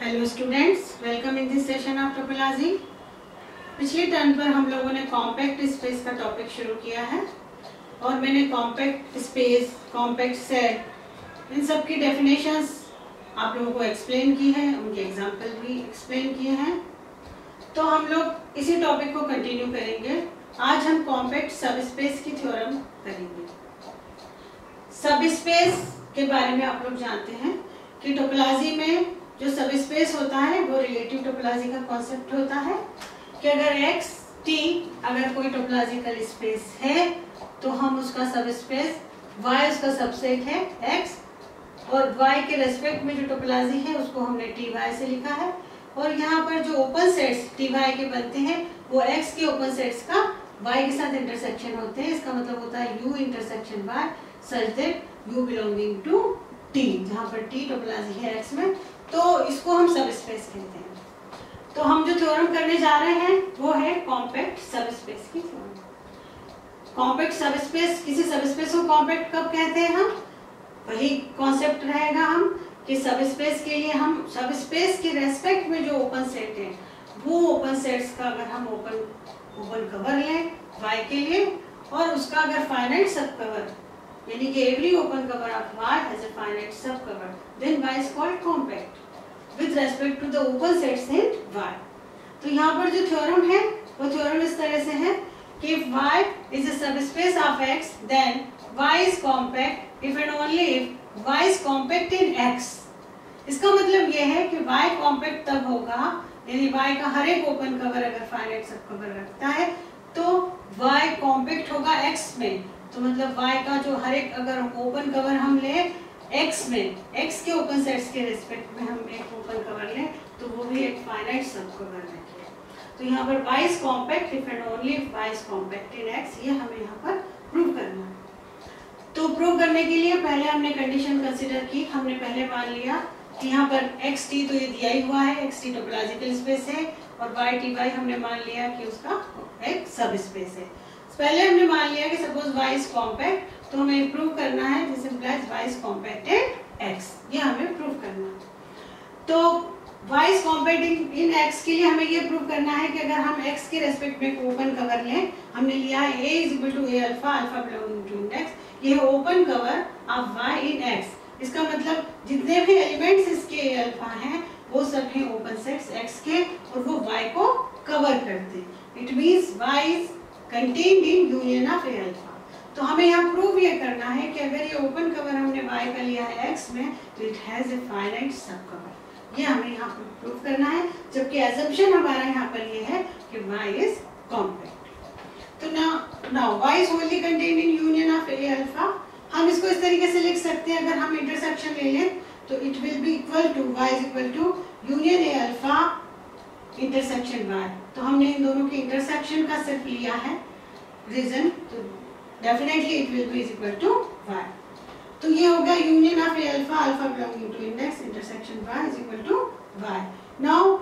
Hello students, welcome in this session of topology. पिछले term पर हम लोगों ने कॉम्पैक्ट स्पेस का टॉपिक शुरू किया है और मैंने कॉम्पैक्ट स्पेस, कॉम्पैक्ट सेट, इन सब की डेफिनेशंस आप लोगों को एक्सप्लेन की है, उनके एग्जांपल भी एक्सप्लेन किए हैं। तो हम लोग इसी टॉपिक को कंटिन्यू करेंगे। आज हम कॉम्पैक्ट सब स्पेस की थ्योरम करेंगे। सब स्पेस के बारे में आप लोग जानते हैं कि टोपोलॉजी में जो सब स्पेस होता है वो रिलेटिव टोपोलॉजी का कॉन्सेप्ट होता है कि अगर x t अगर कोई टोपोलॉजिकल स्पेस है तो हम उसका सब स्पेस y उसका सबसेट है x और y के रेस्पेक्ट में जो टोपोलॉजी है उसको हमने ty से लिखा है। और यहाँ पर जो ओपन सेट्स ty के बनते हैं वो x के ओपन सेट्स का y के साथ इंटरसेक्शन होते हैं। इसका मतलब होता है u intersection y such that u belonging to t, जहाँ पर t टोपोलॉजी है x में, तो इसको हम सब स्पेस कहते हैं। तो हम जो थ्योरम करने जा रहे हैं वो है कॉम्पैक्ट सब स्पेस की थ्योरम। कॉम्पैक्ट सब स्पेस, किसी सब स्पेस को कॉम्पैक्ट कब कहते हैं हम, वही कॉन्सेप्ट रहेगा हम कि सब स्पेस के लिए हम सब स्पेस के रेस्पेक्ट में जो ओपन सेट है वो ओपन सेट्स का अगर हम ओपन कवर लें y के लिए और उसका अगर फाइनाइट सब कवर यानी कि every open cover of Y has a finite subcover, then Y is called compact with respect to the open sets in Y. तो यहाँ पर जो थ्योरम है वो थ्योरम इस तरह से है कि if Y is a subspace of X, then Y is compact if and only if Y is compact in X. इसका मतलब ये है कि Y compact तब होगा यदि Y का हर एक ओपन कवर अगर फाइनाइट सब कवर रखता है तो Y compact होगा X में। तो मतलब y का जो हर एक अगर ओपन कवर हम ले x में, x के ओपन सेट्स के रिस्पेक्ट में हम एक ओपन कवर लें तो वो भी एक फाइनाइट सब कवर रहेगा। तो यहाँ पर y is compact if and only if y is compact in x, ये हमें यहाँ पर प्रूव करना है। तो प्रूव करने के लिए पहले हमने कंडीशन कंसीडर की। हमने पहले मान लिया कि यहाँ पर x t तो ये दिया ही हुआ है, x t टोपोलॉजिकल स्पेस है और y t y हमने मान लिया कि उसका एक सब स्पेस है। पहले हमने मान लिया कि सपोज y is compact, तो हमें प्रूव करना है this implies y is compact in x, ये हमें प्रूव करना है। तो y is compact in x के लिए हमें ये प्रूव करना है कि अगर हम x के रेस्पेक्ट में ओपन कवर लें, हमने लिया है a is equal to a alpha, alpha belonging to index, ये है open cover of y in x। इसका मतलब जितने भी एलिमेंट्स इसके a अल्फा हैं वो सब हैं ओपन सेट्स x के और वो y को कवर करते हैं। It means y is contained in union of a alpha। तो हमें यहाँ प्रूव ये करना है कि अगर ये ओपन कवर हमने y का लिया है x में तो it has a finite सब कवर, ये हमें यहाँ पर प्रूव करना है। जबकि assumption हमारा यहाँ पर ये है कि y is compact। तो now y is wholly contained in union of a alpha। हम इसको इस तरीके से लिख सकते हैं, अगर हम इंटरसेक्शन ले लें तो it will be equal to y is equal to union a alpha intersection y। तो हमने इन दोनों के इंटरसेक्शन का सिर्फ लिया है रीजन, तो definitely it will be equal to y। तो ये होगा union of a alpha, alpha belonging to index intersection y is equal to y। Now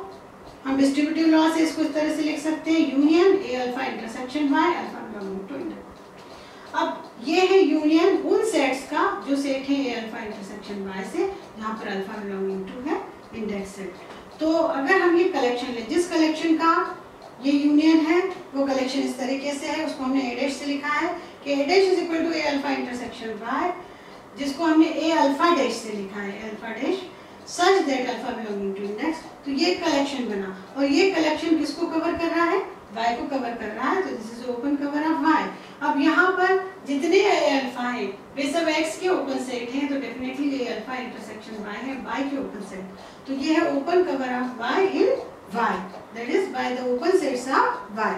हम डिस्ट्रीब्यूटिव लॉ से इसको इस तरह से लिख सकते हैं, union a alpha intersection y, alpha belonging to index. अब ये है यूनियन उन सेट्स का जो सेट है a अल्फा इंटरसेक्शन y से, जहाँ पर अल्फा बिलोंगिंग टू है इंडेक्स सेट। तो अगर हम ये कलेक्शन लें, जिस कलेक्शन का ये यूनियन है वो कलेक्शन इस तरीके से है, उसको हमने a डैश से लिखा है कि a dash is equal to a alpha intersection y, जिसको हमने a अल्फा डैश से लिखा है, alpha dash such that alpha belonging to index. तो ये कलेक्शन बना और ये कलेक्शन किसको कवर कर रहा है, y को कवर कर रहा है। तो this is open cover of y। अब यहाँ पर जितने a अल्फा हैं वे सब x के ओपन सेट हैं, तो definitely a alpha intersection y है y के ओपन सेट। तो ये है open cover of y in y, that is by the open sets of y।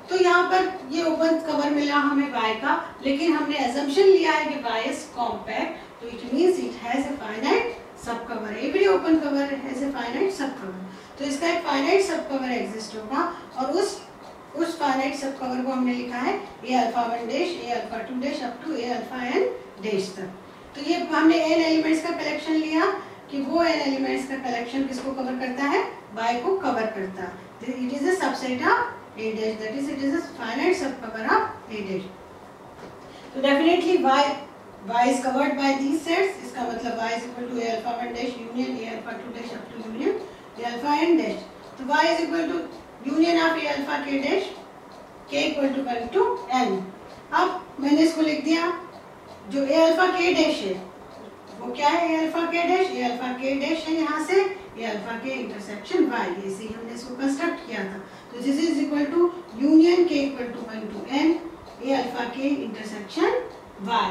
तो यहाँ पर ये ओपन कवर मिला हमें y का, लेकिन हमने assumption लिया है कि y is compact, तो it means it has a finite subcover। Every open cover has a finite subcover। तो इसका एक finite subcover exist होगा और उस finite subcover को हमने लिखा है a alpha 1 dash, a alpha 2 dash up to a alpha n dash तक। तो ये हमने n एलिमेंट्स का कलेक्शन लिया कि वो n एलिमेंट्स का कलेक्शन किसको कवर करता है, y को कवर करता है। It is a subset of a dash, that is it is a finite subcover of a dash. तो definitely y y is covered by these sets, इसका मतलब y is equal to a alpha 1 dash union a alpha 2 dash up to union a alpha n dash. तो y is equal to union of a alpha k dash k equal to 1 to n. अब मैंने इसको लिख दिया, जो a alpha k dash है वो क्या है, a alpha k dash, a alpha k dash है यहाँ से a alpha k intersection y, ऐसे ही हमने इसको कंस्ट्रक्ट किया था. तो this is equal to union k equal to 1 to n a alpha k intersection y.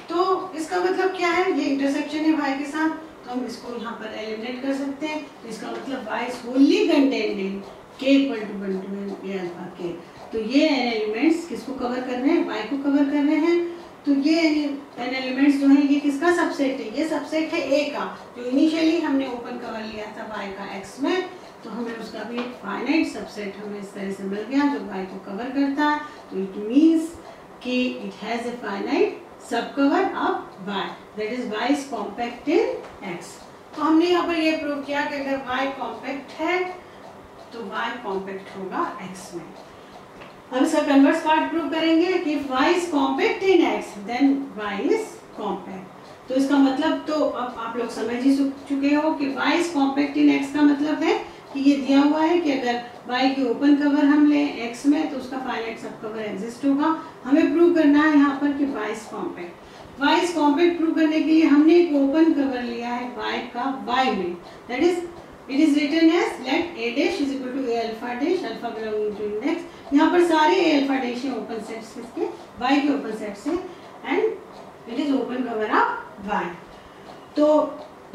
तो इसका मतलब क्या है, ये इंटरसेक्शन है y के साथ, तो हम इसको यहाँ पर एलिमिनेट कर सकते हैं. तो इसका मतलब y is wholly contained in k equal to 1 to n a alpha k. तो ये n एलिमेंट्स किसको कवर कर रहे हैं, y को कवर कर रहे हैं. तो ये n एलिमेंट्स जो है ये किसका सबसेट है, ये सबसेट है a का, जो इनिशियली हमने ओपन कवर लिया था y का x में. तो हमें उसका भी एक फाइनाइट सबसेट हमें इस तरह से मिल गया जो y को कवर करता है. तो इट मींस कि इट हैज ए फाइनाइट सब cover of y, that is y is compact in x. तो हमने यहाँ पर ये प्रूव किया कि अगर y कॉम्पैक्ट है तो y कॉम्पैक्ट होगा x में. अब इसका कन्वर्स पार्ट प्रूव करेंगे कि y is compact in x then y is compact. तो इसका मतलब तो अब आप लोग समझ ही चुके हो कि y is compact in x का मतलब है कि ये दिया हुआ है कि अगर y की ओपन कवर हम लें x में तो उसका फाइनाइट सब कवर एग्जिस्ट होगा. हमें प्रूव करना है यहाँ पर कि y is compact. y is compact prove करने के लिए हमने एक ओपन कवर लिया है y का y में, that is it is written as let a dash is equal to a alpha dash alpha belonging to index. यहाँ पर सारे a alpha dash हैं ओपन सेट्स किसके, y के ओपन सेट्स हैं and it is open cover of y. तो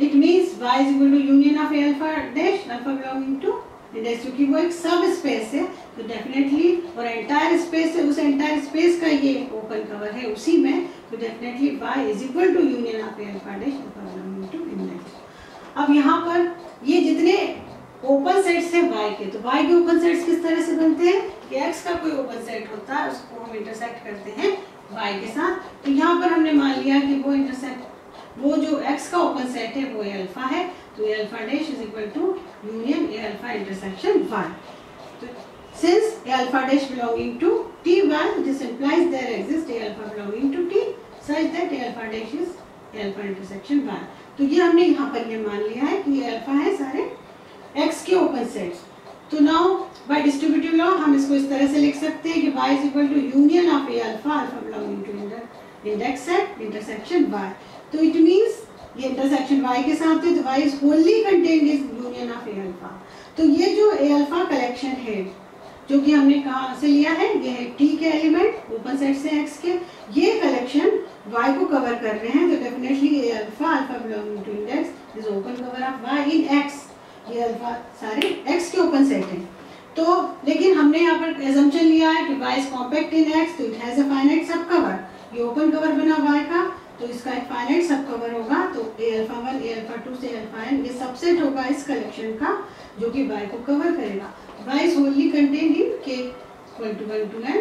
it means y is equal to union of a alpha dash alpha belonging to index, क्योंकि वो एक सब स्पेस है तो डेफिनेटली, और एंटायर स्पेस है, उस एंटायर स्पेस का ये ओपन कवर है उसी में, तो definitely y is equal to union of a alpha dash alpha belonging to index. अब यहाँ पर ये जितने ओपन सेट्स हैं y के, तो y के ओपन सेट्स किस तरह से बनते हैं कि x का कोई ओपन सेट होता है उसको हम इंटरसेक्ट करते हैं y के साथ. तो यहाँ पर हमने मान लिया कि वो इंटरसेक्ट, वो जो x का ओपन सेट है वो a अल्फा है, तो a alpha dash is equal to union a alpha intersection y. तो since a alpha dash belonging to t1, this implies there exist a alpha belonging to t such that a alpha dash is a alpha intersection y. तो ये हमने यहाँ पर ये मान लिया है कि a अल्फा है सारे x के ओपन सेट्स. तो नाउ बाय डिस्ट्रीब्यूटिव लॉ हम इसको इस तरह से लिख सकते हैं कि y is equal to union of a alpha alpha belonging to index set intersection y. तो इट मींस ये इंटरसेक्शन y के साथ है तो y is wholly contained is union of a alpha. तो ये जो a अल्फा कलेक्शन है जो कि हमने कहाँ से लिया है, ये है t के एलिमेंट ओपन सेट से x के, ये कलेक्शन y को कवर कर रहे हैं. तो definitely a alpha alpha belonging to index is open cover of y in x. ये अल्फा सारे x के ओपन सेट हैं. तो लेकिन हमने यहाँ पर एजम्पशन लिया है कि y is compact in x, तो इट हैज अ फाइनाइट सब कवर. ये ओपन कवर बना y का, तो इसका एक फाइनाइट सब कवर होगा. तो a अल्फा 1 a अल्फा 2 से अल्फा n ये सबसेट होगा इस कलेक्शन का जो कि y को कवर करेगा. y is wholly contained in k equal to 1 to n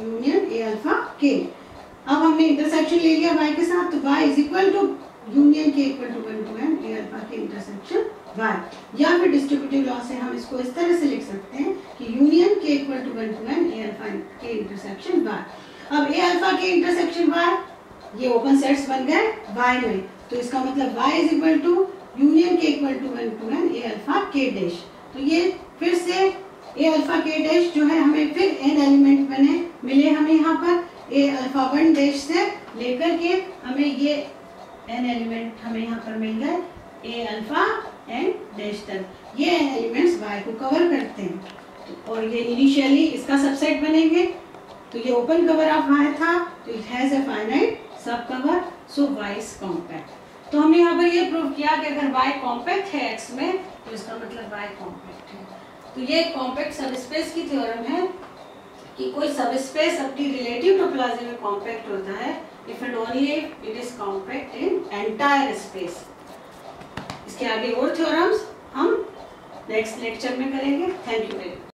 union a alpha k. अब हमने इंटरसेक्शन ले लिया y के साथ, तो y is equal to union k equal to 1 to n a alpha k intersection y. या फिर distributive law से हम इसको इस तरह से लिख सकते हैं कि union k equal to 1 to n a alpha k intersection y. अब a alpha k intersection y ये ओपन सेट्स बन गए y में, तो इसका मतलब y is equal to union k equal to 1 to n a alpha k dash. तो ये फिर से a अल्फा k डैश जो है हमें फिर n एलिमेंट बने मिले हमें यहाँ पर a अल्फा 1 डैश से लेकर के हमें ये n एलिमेंट हमें यहाँ पर मिल गए a अल्फा n डैश तक. ये n एलिमेंट्स y को कवर करते हैं. तो और ये इनिशियली इसका सबसेट बनेंगे. तो ये ओपन कवर ऑफ y था, तो इट हैज अ फाइनाइट सब cover, so y is compact. तो हमने यहाँ पर ये प्रूव किया कि अगर y कॉम्पैक्ट है x में तो इसका मतलब y कॉम्पैक्ट है. तो ये कॉम्पैक्ट सबस्पेस की थ्योरम है कि कोई सबस्पेस अपनी रिलेटिव टोपोलॉजी में कॉम्पैक्ट होता है if and only if it is compact in entire space. इसके आगे और थ्योरम्स हम नेक्स्ट लेक्चर में करेंगे. Thank you very much.